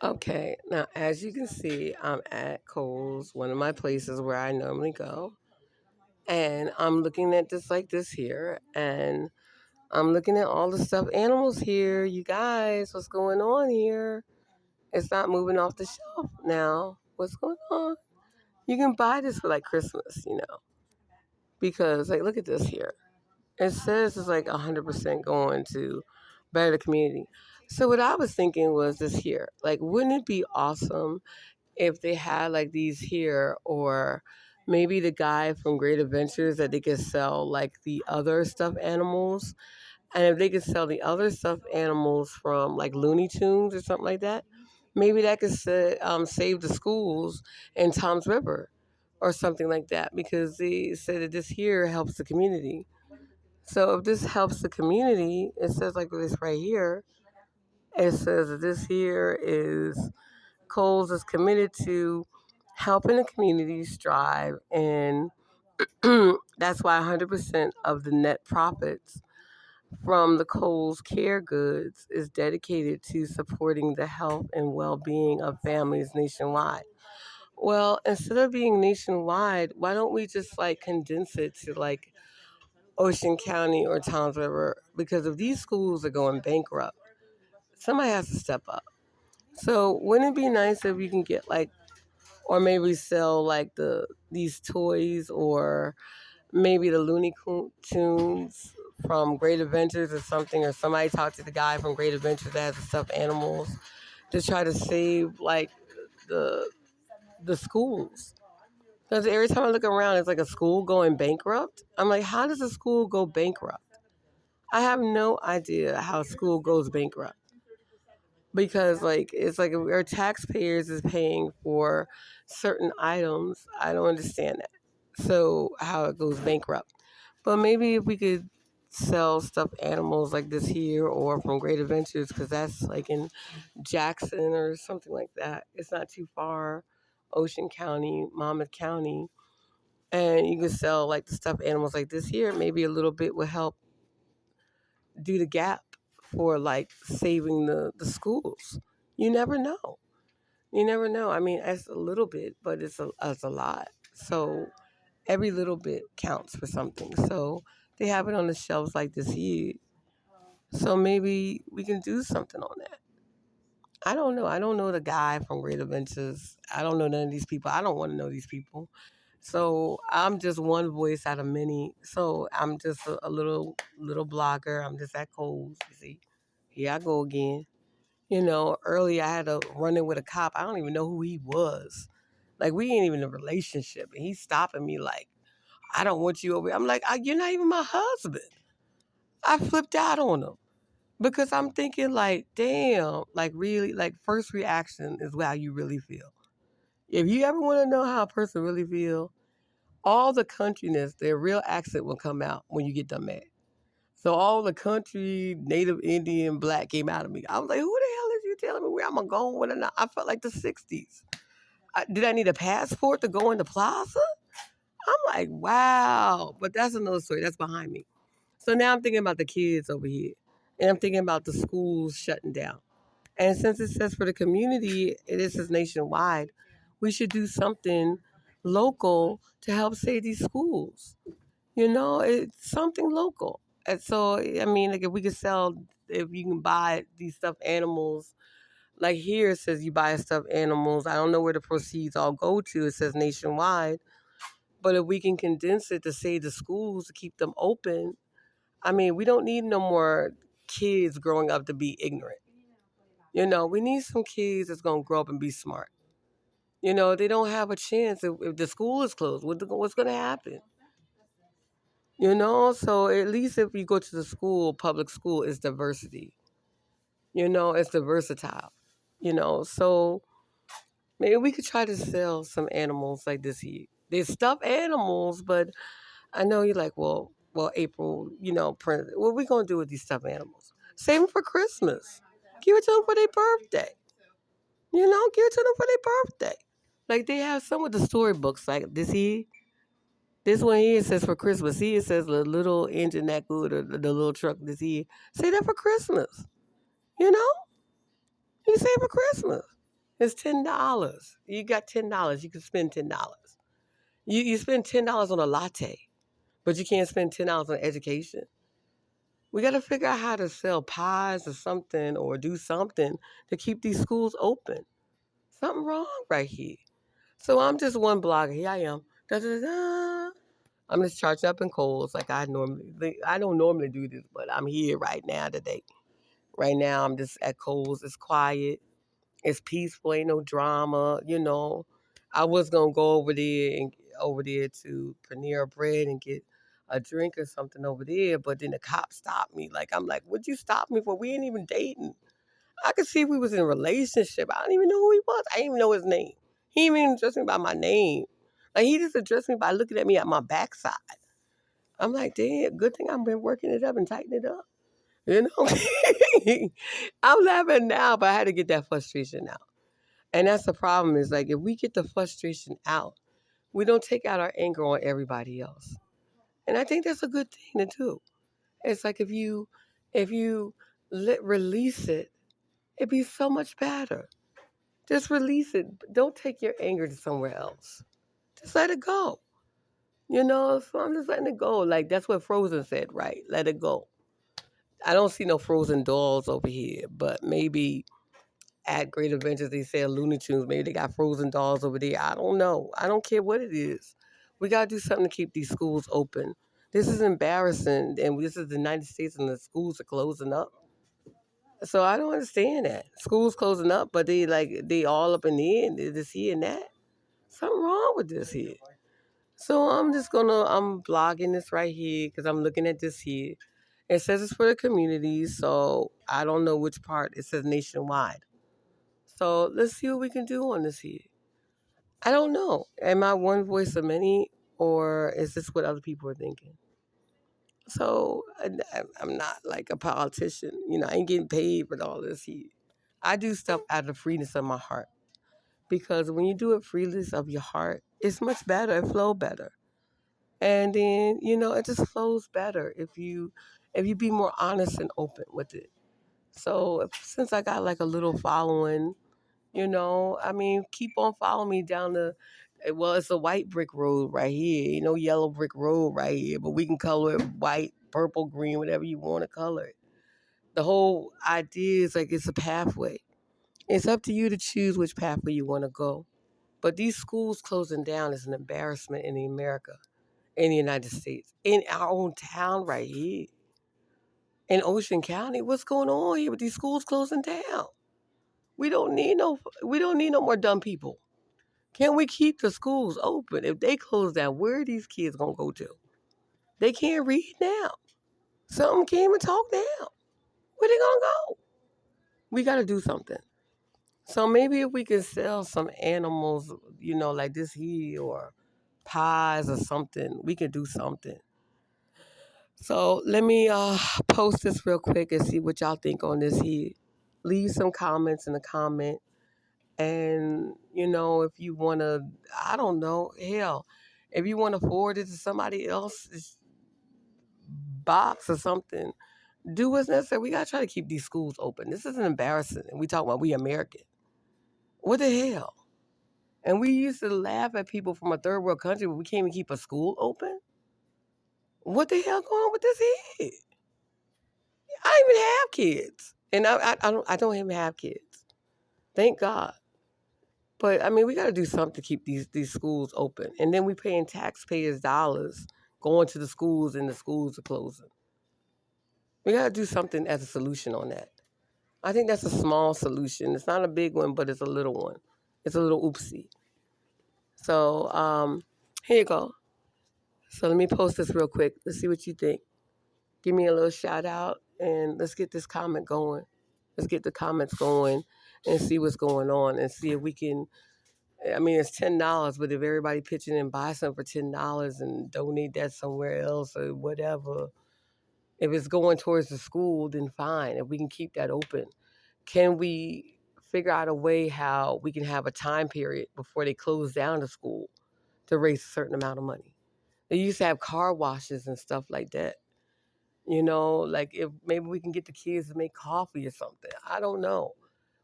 Okay, now as you can see, I'm at Kohl's, one of my places where I normally go, and I'm looking at this like this here, and I'm looking at all the stuffed animals here. You guys, what's going on here? It's not moving off the shelf now. What's going on? You can buy this for like Christmas, because like look at this here. It says it's like 100% going to better the community. So what I was thinking was this here. Like, wouldn't it be awesome if they had like these here, or maybe the guy from Great Adventures that they could sell like the other stuffed animals, and if they could sell the other stuffed animals from like Looney Tunes or something like that, maybe that could save the schools in Tom's River or something like that, because they said that this here helps the community. So if this helps the community, it says like this right here. It says that this here is Coles is committed to helping the community strive, and that's why 100% of the net profits from the Coles Care Goods is dedicated to supporting the health and well-being of families nationwide. Well, instead of being nationwide, why don't we just like condense it to like Ocean County or Towns River? Because if these schools are going bankrupt, somebody has to step up. So wouldn't it be nice if you can get like, or maybe sell like these toys, or maybe the Looney Tunes from Great Adventures or something, or somebody talk to the guy from Great Adventures that has the stuffed animals to try to save like the the schools. Because every time I look around, it's like a school going bankrupt. I'm like, how does a school go bankrupt? I have no idea how school goes bankrupt, because like it's like our taxpayers is paying for certain items. I don't understand that. So how it goes bankrupt. But maybe if we could sell stuffed animals like this here, or from Great Adventures, because that's like in Jackson or something like that. It's not too far. Ocean County, Monmouth County, and you can sell like the stuffed animals like this here. Maybe a little bit would help do the gap for like saving the schools. You never know. You never know. I mean, it's a little bit, but it's a lot. So every little bit counts for something. So they have it on the shelves like this here. So maybe we can do something on that. I don't know. I don't know the guy from Great Adventures. I don't know none of these people. I don't want to know these people. So I'm just one voice out of many. So I'm just a little blogger. I'm just at Kohl's. You see, here I go again. Earlier I had to run in with a cop. I don't even know who he was. Like, we ain't even in a relationship, and he's stopping me like, I don't want you over here. I'm like, you're not even my husband. I flipped out on him because I'm thinking like, damn, like really, like first reaction is how you really feel. If you ever want to know how a person really feel, all the countryness, their real accent will come out when you get them mad. So all the country, native Indian, black came out of me. I was like, who the hell is you telling me where I'm gonna go when I felt like the '60s. Did I need a passport to go in the plaza? I'm like, wow. But that's another story. That's behind me. So now I'm thinking about the kids over here. And I'm thinking about the schools shutting down. And since it says for the community, this is nationwide, we should do something local to help save these schools. It's something local. And so, I mean, like if we could sell, if you can buy these stuffed animals, like here it says you buy stuffed animals. I don't know where the proceeds all go to. It says nationwide. But if we can condense it to save the schools, to keep them open, I mean, we don't need no more kids growing up to be ignorant. We need some kids that's going to grow up and be smart. They don't have a chance if the school is closed. What's going to happen? So at least if you go to the school, public school, is diversity. It's the versatile. So maybe we could try to sell some animals like this here. They're stuffed animals, but I know you're like, well, April, Prince, what are we gonna do with these stuffed animals? Save them for Christmas. Give it to them for their birthday. Give it to them for their birthday. Like they have some of the storybooks, like this here. This one here says for Christmas. Here it says the little engine that good, or the little truck this here. Say that for Christmas. You know? you say for Christmas? It's $10. You got $10. You can spend $10. You spend $10 on a latte, but you can't spend $10 on education. We got to figure out how to sell pies or something or do something to keep these schools open. Something wrong right here. So I'm just one blogger. Here I am. Da, da, da. I'm just charging up in Kohl's like I don't normally do this, but I'm here right now today. Right now I'm just at Kohl's. It's quiet. It's peaceful. Ain't no drama. I was gonna go over there to Panera Bread and get a drink or something over there, but then the cop stopped me. Like I'm like, what'd you stop me for? We ain't even dating. I could see we was in a relationship. I don't even know who he was. I didn't even know his name. He didn't even address me by my name. Like he just addressed me by looking at me at my backside. I'm like, damn, good thing I've been working it up and tightening it up. You know? I'm laughing now, but I had to get that frustration out. And that's the problem is like if we get the frustration out, we don't take out our anger on everybody else. And I think that's a good thing to do. It's like if you release it, it'd be so much better. Just release it. Don't take your anger to somewhere else. Just let it go. So I'm just letting it go. Like that's what Frozen said, right? Let it go. I don't see no frozen dolls over here, but maybe at Great Adventures they sell Looney Tunes. Maybe they got frozen dolls over there. I don't know. I don't care what it is. We gotta do something to keep these schools open. This is embarrassing, and this is the United States, and the schools are closing up. So I don't understand that schools closing up, but they all up in the end. This here and that. Something wrong with this here. So I'm blogging this right here because I'm looking at this here. It says it's for the community, so I don't know which part. It says nationwide. So let's see what we can do on this here. I don't know. Am I one voice of many, or is this what other people are thinking? So I'm not like a politician. I ain't getting paid for all this here. I do stuff out of the freeness of my heart because when you do it freely of your heart, it's much better. It flow better. And then it just flows better if you be more honest and open with it. So since I got like a little following, I mean, keep on following me down well, it's a white brick road right here, yellow brick road right here, but we can color it white, purple, green, whatever you want to color it. The whole idea is like it's a pathway. It's up to you to choose which pathway you want to go. But these schools closing down is an embarrassment in America, in the United States, in our own town right here, in Ocean County. What's going on here with these schools closing down? We don't need no more dumb people. Can we keep the schools open? If they close down, where are these kids gonna go to? They can't read now. Some of them can't even talk now. Where they gonna go? We gotta do something. So maybe if we can sell some animals, like this here or pies or something, we can do something. So let me post this real quick and see what y'all think on this here. Leave some comments in the comment. And, if you want to, I don't know, hell, if you want to forward it to somebody else's box or something, do what's necessary. We got to try to keep these schools open. This isn't embarrassing. And we talk about we American. What the hell? And we used to laugh at people from a third world country, but we can't even keep a school open? What the hell going on with this here? I don't even have kids. And I don't even have kids. Thank God. But I mean, we got to do something to keep these schools open, and then we paying taxpayers dollars going to the schools, and the schools are closing. We got to do something as a solution on that. I think that's a small solution. It's not a big one, but it's a little one. It's a little oopsie. So here you go. So let me post this real quick. Let's see what you think. Give me a little shout out, and let's get this comment going. Let's get the comments going, and see what's going on, and see if we can. I mean, it's $10, but if everybody pitch in and buy something for $10 and donate that somewhere else or whatever, if it's going towards the school, then fine. If we can keep that open, can we figure out a way how we can have a time period before they close down the school to raise a certain amount of money? They used to have car washes and stuff like that. Like if maybe we can get the kids to make coffee or something. I don't know.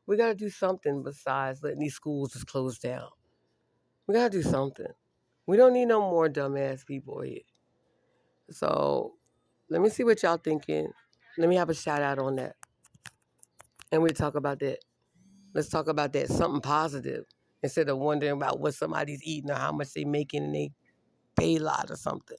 We got to do something besides letting these schools just close down. We got to do something. We don't need no more dumbass people here. So let me see what y'all thinking. Let me have a shout out on that. And we talk about that. Let's talk about that, something positive, instead of wondering about what somebody's eating or how much they making and they pay a lot or something.